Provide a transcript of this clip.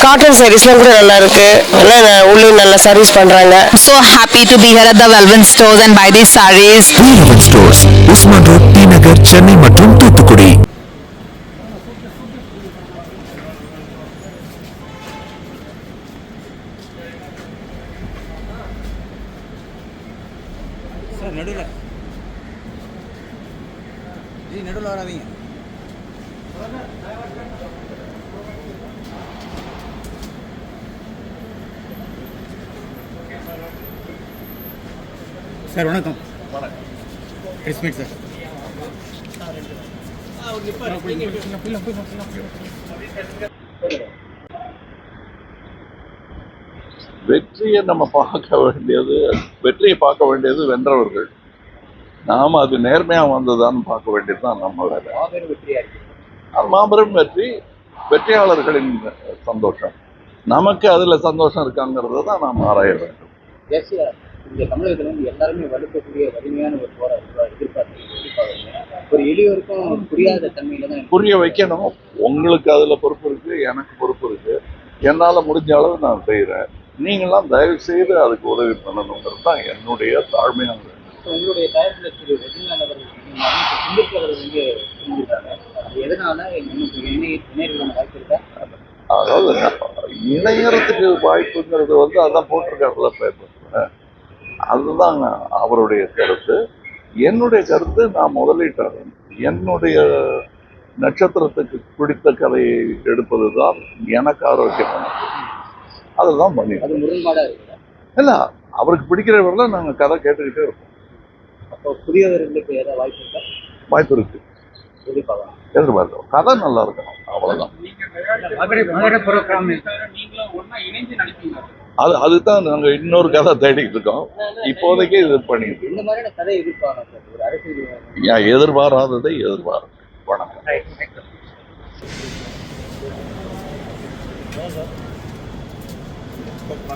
Cotton சாரீஸ்லாம் கூட நல்லா இருக்கு. எல்லாம் உள்ளே நல்லா சர்வீஸ் பண்றாங்க. So happy to be here at the Velvet Stores and buy these sarees. Velvet Stores, Usman Road, T Nagar, Chennai மற்றும் தூத்துக்குடி. நடுவில் வராதீங்க. சார் வணக்கம். எஸ்மேட் சார். வெற்றியை நம்ம பார்க்க வேண்டியது, வெற்றியை பார்க்க வேண்டியது வென்றவர்கள். நாம் அது நேர்மையாக வந்ததான்னு பார்க்க வேண்டியது தான் நம்ம வேலை. அது மாபெரும் வெற்றி, வெற்றியாளர்களின் சந்தோஷம். நமக்கு அதில் சந்தோஷம் இருக்காங்கிறத தான் நாம் ஆராய வேண்டும். இந்த தமிழகத்தில் வந்து எல்லாருமே வலுக்கக்கூடிய வலிமையான ஒரு போராட்டம் எதிர்பார்த்து ஒரு எளியோருக்கும் புரியாத தன்மையில தான் புரிய வைக்கணும். உங்களுக்கு அதில் பொறுப்பு இருக்குது, எனக்கு பொறுப்பு இருக்குது. என்னால் முடிஞ்ச அளவு நான் செய்கிறேன். நீங்களாம் தயவு செய்து அதுக்கு உதவி பண்ணணுங்கிறது தான் என்னுடைய தாழ்மையான வேண்டும். உங்களுடைய தயாரிப்பில் திரு ரஜினிகாந்த் அவர்கள் சிந்திப்பு அவர்கள் வந்து செஞ்சிருக்காங்க. அது எதனால இணையர்களான வாய்ப்பு இருக்கா? அதாவது இணையறதுக்கு வாய்ப்புங்கிறது வந்து அதான் போட்டிருக்காருல பேப்பர். அதுதான் அவருடைய கருத்து. என்னுடைய கருத்து, நான் முதலீட்டாளர். என்னுடைய நட்சத்திரத்துக்கு பிடித்த கதையை எடுப்பது தான் எனக்கு ஆரோக்கியமானது. அதுதான் பண்ணி. அது முரண்பாடாக இருக்குதா? இல்லை, அவருக்கு பிடிக்கிறவர்கள நாங்கள் கதை கேட்டுக்கிட்டே இருப்போம். அப்போ புதியவர்களுக்கு ஏதாவது வாய்ப்பு இருக்கா? வாய்ப்பு இருக்கு, எதிர்பார்க்கலாம். எதிர்பார்க்கிறோம். கதை நல்லா இருக்கணும், அவ்வளோதான். அதுதான் நாங்கள் இன்னொரு கதை தேடிக்கிட்டு இருக்கோம். இப்போதைக்கு இது பண்ணிட்டு இந்த மாதிரியான கதை எதிர்பார்க்கலாம் சார். ஒரு அரசியல் எதிர்பாராததை எதிர்பார்க்க. வணக்கம்.